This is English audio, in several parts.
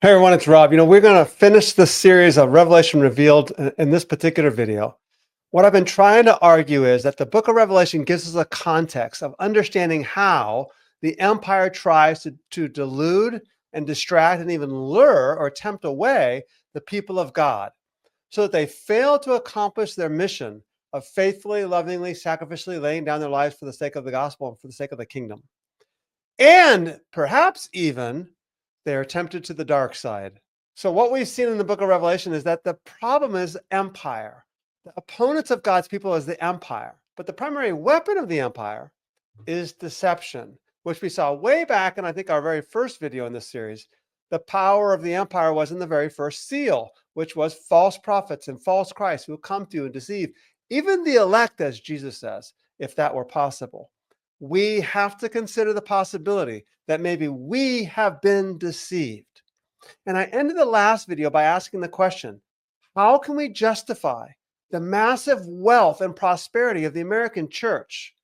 Hey everyone, it's Rob. We're going to finish the series of Revelation Revealed in this particular video. What I've been trying to argue is that the book of Revelation gives us a context of understanding how the empire tries to delude and distract and even lure or tempt away the people of God so that they fail to accomplish their mission of faithfully, lovingly, sacrificially laying down their lives for the sake of the gospel and for the sake of the kingdom. And perhaps even they are tempted to the dark side. So what we've seen in the book of Revelation is that the problem is empire. The opponents of God's people is the empire. But the primary weapon of the empire is deception, which we saw way back in, I think, our very first video in this series. The power of the empire was in the very first seal, which was false prophets and false Christs who will come to you and deceive even the elect, as Jesus says, if that were possible. We have to consider the possibility that maybe we have been deceived. And I ended the last video by asking the question, how can we justify the massive wealth and prosperity of the American church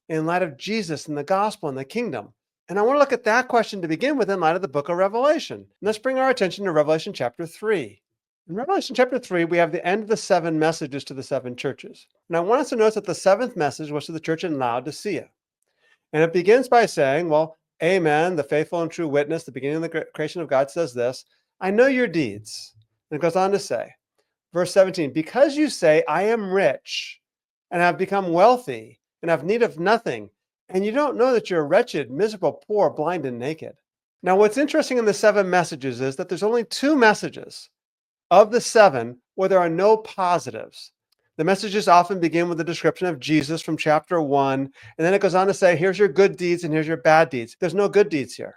in light of Jesus and the gospel and the kingdom? And I want to look at that question to begin with in light of the book of Revelation. And let's bring our attention to Revelation chapter 3. In Revelation chapter 3, we have the end of the 7 messages to the 7 churches. And I want us to notice that the 7th message was to the church in Laodicea. And it begins by saying, well, amen, the faithful and true witness, the beginning of the creation of God says this, I know your deeds. And it goes on to say, verse 17, because you say, I am rich and have become wealthy and have need of nothing, and you don't know that you're wretched, miserable, poor, blind, and naked. Now, what's interesting in the 7 messages is that there's only 2 messages of the 7 where there are no positives. The messages often begin with a description of Jesus from chapter 1, and then it goes on to say, here's your good deeds and here's your bad deeds. There's no good deeds here.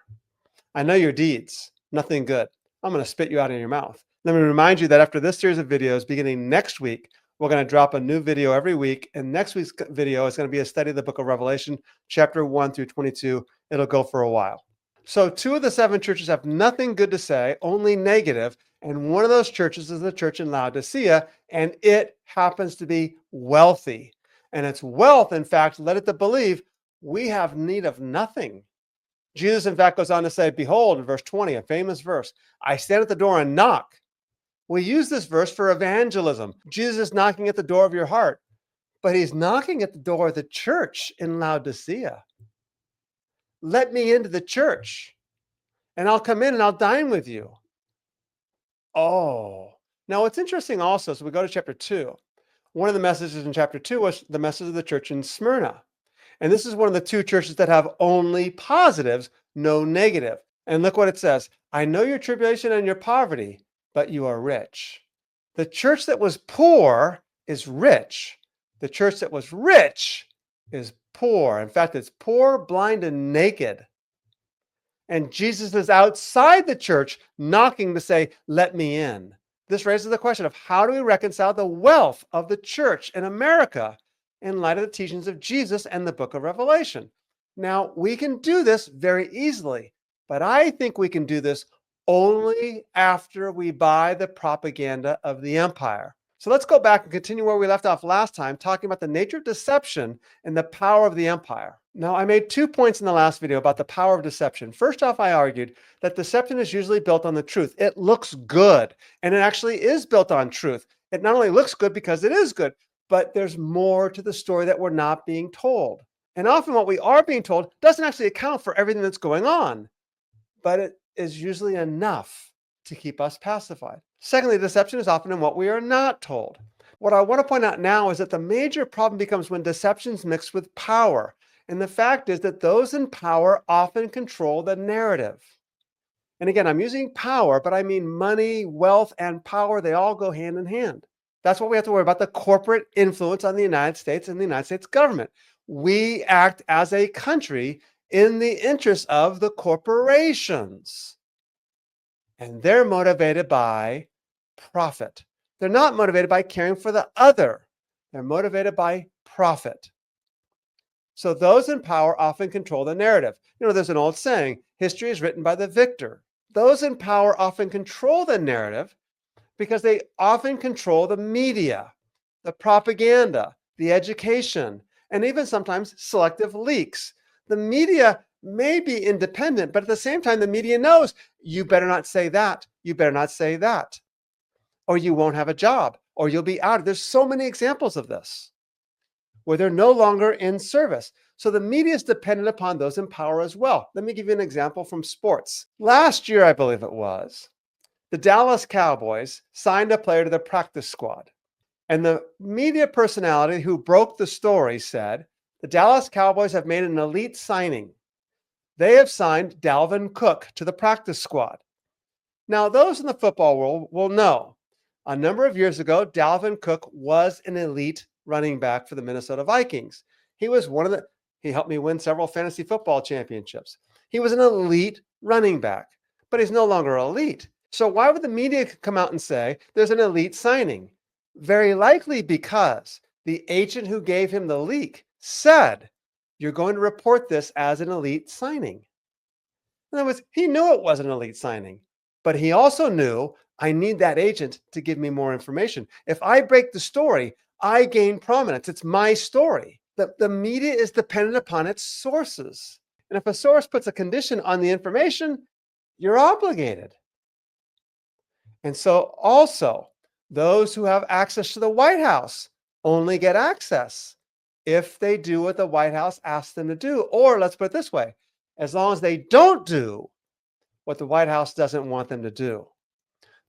I know your deeds, nothing good. I'm going to spit you out of your mouth. Let me remind you that after this series of videos, beginning next week, we're going to drop a new video every week, and next week's video is going to be a study of the book of Revelation, chapter 1 through 22. It'll go for a while. So 2 of the 7 churches have nothing good to say, only negative. And one of those churches is the church in Laodicea, and it happens to be wealthy. And its wealth, in fact, led it to believe we have need of nothing. Jesus, in fact, goes on to say, behold, in verse 20, a famous verse, I stand at the door and knock. We use this verse for evangelism. Jesus is knocking at the door of your heart, but he's knocking at the door of the church in Laodicea. Let me into the church, and I'll come in and I'll dine with you. Oh, now what's interesting also, so we go to chapter 2. One of the messages in chapter 2 was the message of the church in Smyrna. And this is one of the 2 churches that have only positives, no negative. And look what it says. I know your tribulation and your poverty, but you are rich. The church that was poor is rich. The church that was rich is poor. In fact, it's poor, blind, and naked. And Jesus is outside the church knocking to say, let me in. This raises the question of how do we reconcile the wealth of the church in America in light of the teachings of Jesus and the book of Revelation? Now, we can do this very easily, but I think we can do this only after we buy the propaganda of the empire. So let's go back and continue where we left off last time, talking about the nature of deception and the power of the empire. Now, I made 2 points in the last video about the power of deception. First off, I argued that deception is usually built on the truth. It looks good, and it actually is built on truth. It not only looks good because it is good, but there's more to the story that we're not being told. And often what we are being told doesn't actually account for everything that's going on, but it is usually enough to keep us pacified. Secondly, deception is often in what we are not told. What I want to point out now is that the major problem becomes when deception is mixed with power. And the fact is that those in power often control the narrative. And again, I'm using power, but I mean money, wealth, and power. They all go hand in hand. That's what we have to worry about, the corporate influence on the United States and the United States government. We act as a country in the interest of the corporations. And they're motivated by profit. They're not motivated by caring for the other. They're motivated by profit. So those in power often control the narrative. There's an old saying, history is written by the victor. Those in power often control the narrative because they often control the media, the propaganda, the education, and even sometimes selective leaks. The media may be independent, but at the same time, the media knows you better not say that. You better not say that, or you won't have a job, or you'll be out. There's so many examples of this where they're no longer in service. So the media is dependent upon those in power as well. Let me give you an example from sports. Last year, I believe it was, the Dallas Cowboys signed a player to their practice squad. And the media personality who broke the story said, the Dallas Cowboys have made an elite signing. They have signed Dalvin Cook to the practice squad. Now, those in the football world will know a number of years ago, Dalvin Cook was an elite running back for the Minnesota Vikings. He was he helped me win several fantasy football championships. He was an elite running back, but he's no longer elite. So why would the media come out and say there's an elite signing? Very likely because the agent who gave him the leak said, you're going to report this as an elite signing. In other words, he knew it was an elite signing, but he also knew I need that agent to give me more information. If I break the story, I gain prominence. It's my story. The media is dependent upon its sources. And if a source puts a condition on the information, you're obligated. And so also, those who have access to the White House only get access if they do what the White House asks them to do. Or let's put it this way, as long as they don't do what the White House doesn't want them to do.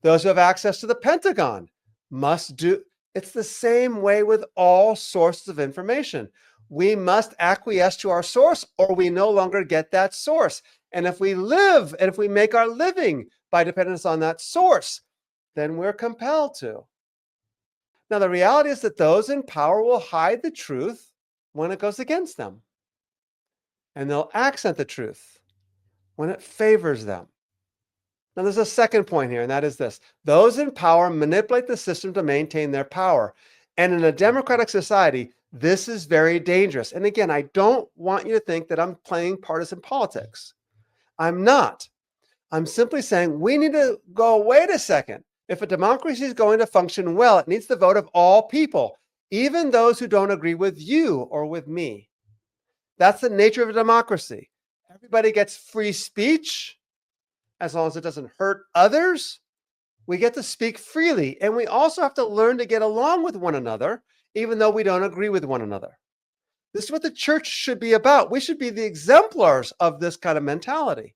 Those who have access to the Pentagon must do. It's the same way with all sources of information. We must acquiesce to our source or we no longer get that source. And if we live and if we make our living by dependence on that source, then we're compelled to. Now, the reality is that those in power will hide the truth when it goes against them. And they'll accent the truth when it favors them. Now, there's a second point here, and that is this. Those in power manipulate the system to maintain their power. And in a democratic society, this is very dangerous. And again, I don't want you to think that I'm playing partisan politics. I'm not. I'm simply saying we need to go, wait a second. If a democracy is going to function well, it needs the vote of all people, even those who don't agree with you or with me. That's the nature of a democracy. Everybody gets free speech. As long as it doesn't hurt others, we get to speak freely. And we also have to learn to get along with one another, even though we don't agree with one another. This is what the church should be about. We should be the exemplars of this kind of mentality.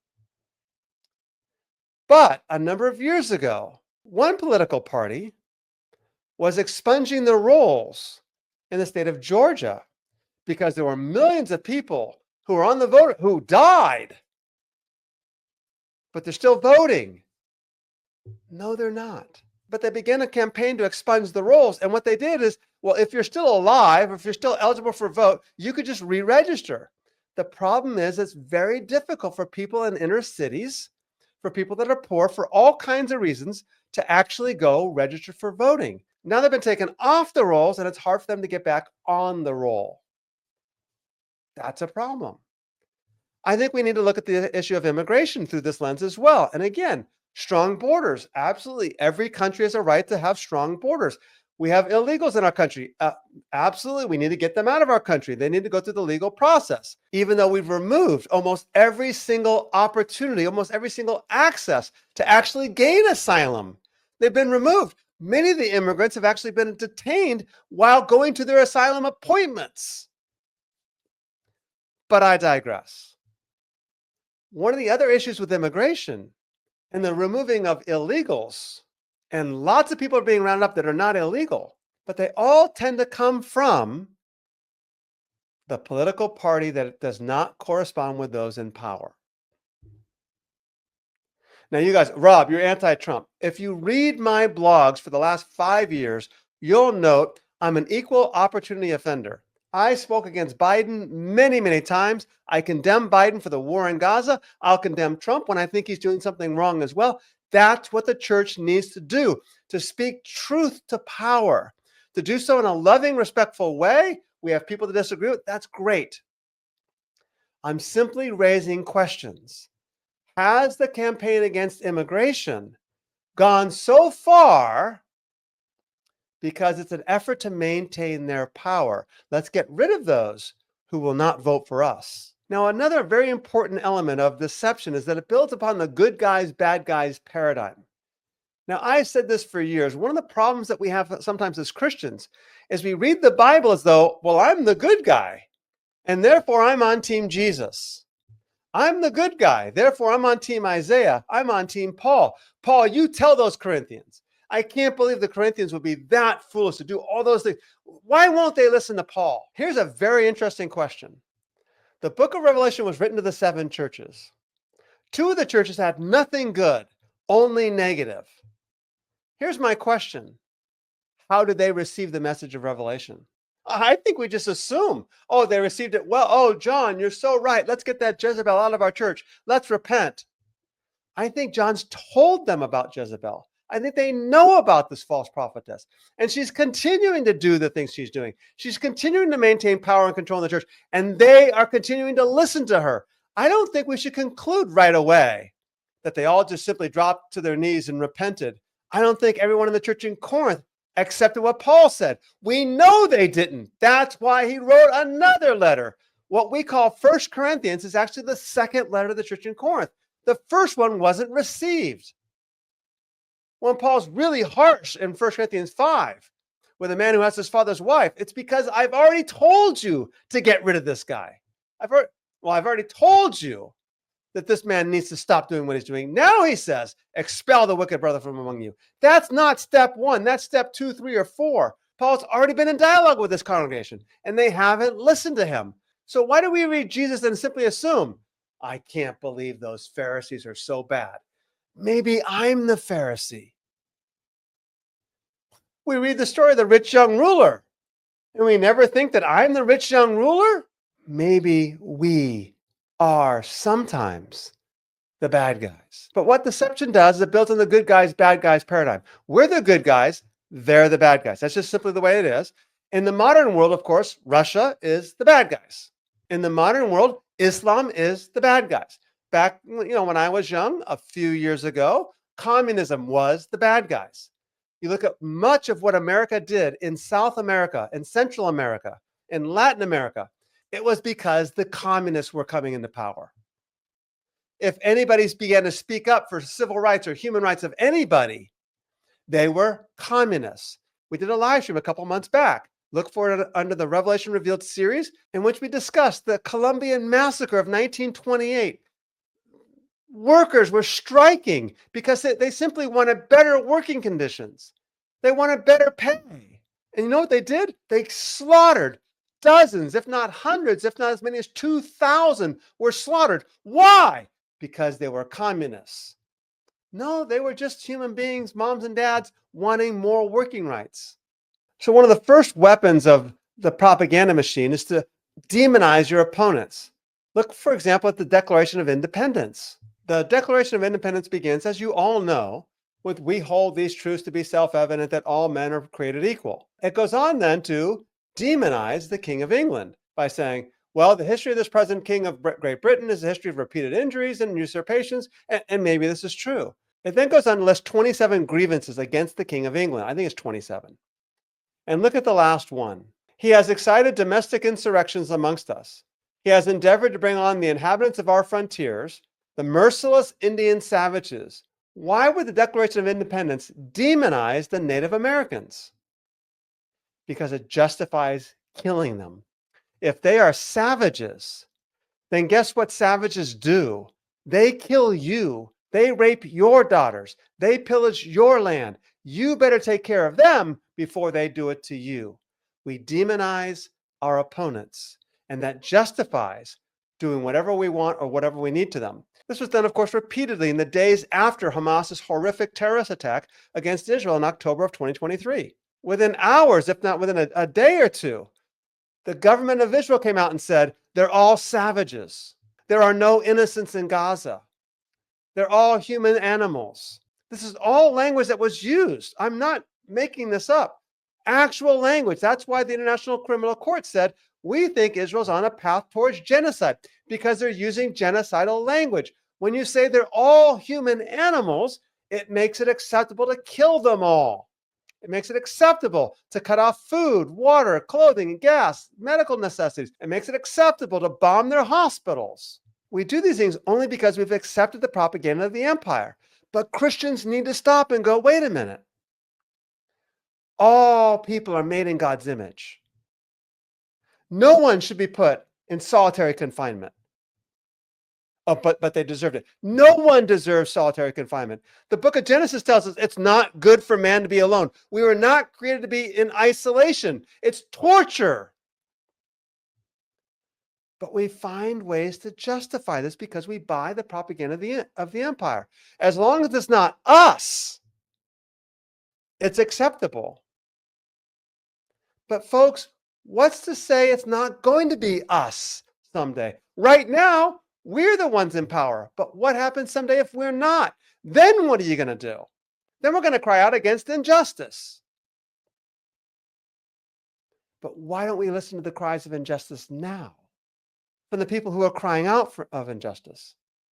But a number of years ago, one political party was expunging the rolls in the state of Georgia because there were millions of people who were on the vote who died, but they're still voting. No, they're not. But they began a campaign to expunge the rolls. And what they did is, well, if you're still alive, if you're still eligible for a vote, you could just re-register. The problem is it's very difficult for people in inner cities, for people that are poor, for all kinds of reasons, to actually go register for voting. Now they've been taken off the rolls and it's hard for them to get back on the roll. That's a problem. I think we need to look at the issue of immigration through this lens as well. And again, strong borders. Absolutely. Every country has a right to have strong borders. We have illegals in our country. Absolutely. We need to get them out of our country. They need to go through the legal process, even though we've removed almost every single opportunity, almost every single access to actually gain asylum. They've been removed. Many of the immigrants have actually been detained while going to their asylum appointments. But I digress. One of the other issues with immigration and the removing of illegals, and lots of people are being rounded up that are not illegal, but they all tend to come from the political party that does not correspond with those in power. Now, you guys, Rob, you're anti-Trump. If you read my blogs for the last 5 years, you'll note I'm an equal opportunity offender. I spoke against Biden many, many times. I condemn Biden for the war in Gaza. I'll condemn Trump when I think he's doing something wrong as well. That's what the church needs to do, to speak truth to power, to do so in a loving, respectful way. We have people that disagree with. That's great. I'm simply raising questions. Has the campaign against immigration gone so far because it's an effort to maintain their power? Let's get rid of those who will not vote for us. Now, another very important element of deception is that it builds upon the good guys, bad guys paradigm. Now, I've said this for years. One of the problems that we have sometimes as Christians is we read the Bible as though, well, I'm the good guy, and therefore I'm on Team Jesus. I'm the good guy, therefore I'm on Team Isaiah. I'm on Team Paul. Paul, you tell those Corinthians. I can't believe the Corinthians would be that foolish to do all those things. Why won't they listen to Paul? Here's a very interesting question. The book of Revelation was written to the 7 churches. 2 of the churches had nothing good, only negative. Here's my question. How did they receive the message of Revelation? I think we just assume, oh, they received it well. Oh, John, you're so right. Let's get that Jezebel out of our church. Let's repent. I think John's told them about Jezebel. I think they know about this false prophetess. And she's continuing to do the things she's doing. She's continuing to maintain power and control in the church. And they are continuing to listen to her. I don't think we should conclude right away that they all just simply dropped to their knees and repented. I don't think everyone in the church in Corinth accepted what Paul said. We know they didn't. That's why he wrote another letter. What we call 1 Corinthians is actually the second letter to the church in Corinth. The first one wasn't received. When Paul's really harsh in 1 Corinthians 5 with a man who has his father's wife, it's because I've already told you to get rid of this guy. I've already told you that this man needs to stop doing what he's doing. Now he says, expel the wicked brother from among you. That's not step 1. That's step 2, 3, or 4. Paul's already been in dialogue with this congregation, and they haven't listened to him. So why do we read Jesus and simply assume, I can't believe those Pharisees are so bad. Maybe I'm the Pharisee. We read the story of the rich young ruler, and we never think that I'm the rich young ruler. Maybe we are sometimes the bad guys. But what deception does is it builds on the good guys, bad guys paradigm. We're the good guys, they're the bad guys. That's just simply the way it is. In the modern world, of course, Russia is the bad guys. In the modern world, Islam is the bad guys. Back, when I was young, a few years ago, communism was the bad guys. You look at much of what America did in South America, in Central America, in Latin America, it was because the communists were coming into power. If anybody began to speak up for civil rights or human rights of anybody, they were communists. We did a live stream a couple months back. Look for it under the Revelation Revealed series, in which we discussed the Colombian massacre of 1928. Workers were striking because they simply wanted better working conditions. They wanted better pay. And you know what they did? They slaughtered dozens, if not hundreds, if not as many as 2,000 were slaughtered. Why? Because they were communists. No, they were just human beings, moms and dads, wanting more working rights. So one of the first weapons of the propaganda machine is to demonize your opponents. Look, for example, at the Declaration of Independence. The Declaration of Independence begins, as you all know, with we hold these truths to be self-evident that all men are created equal. It goes on then to demonize the King of England by saying, well, the history of this present King of Great Britain is a history of repeated injuries and usurpations, and maybe this is true. It then goes on to list 27 grievances against the King of England. I think it's 27. And look at the last one. He has excited domestic insurrections amongst us. He has endeavored to bring on the inhabitants of our frontiers, the merciless Indian savages. Why would the Declaration of Independence demonize the Native Americans? Because it justifies killing them. If they are savages, then guess what savages do? They kill you. They rape your daughters. They pillage your land. You better take care of them before they do it to you. We demonize our opponents, and that justifies doing whatever we want or whatever we need to them. This was done, of course, repeatedly in the days after Hamas's horrific terrorist attack against Israel in October of 2023. Within hours, if not within a day or two, the government of Israel came out and said, they're all savages. There are no innocents in Gaza. They're all human animals. This is all language that was used. I'm not making this up. Actual language. That's why the International Criminal Court said, we think Israel's on a path towards genocide because they're using genocidal language. When you say they're all human animals, it makes it acceptable to kill them all. It makes it acceptable to cut off food, water, clothing, and gas, medical necessities. It makes it acceptable to bomb their hospitals. We do these things only because we've accepted the propaganda of the empire. But Christians need to stop and go, wait a minute. All people are made in God's image. No one should be put in solitary confinement. Oh, but they deserved it. No one deserves solitary confinement. The book of Genesis tells us it's not good for man to be alone. We were not created to be in isolation. It's torture. But we find ways to justify this because we buy the propaganda of the empire. As long as it's not us, it's acceptable. But folks, what's to say it's not going to be us someday? Right now, we're the ones in power. But what happens someday if we're not? Then what are you going to do? Then we're going to cry out against injustice. But why don't we listen to the cries of injustice now from the people who are crying out of injustice?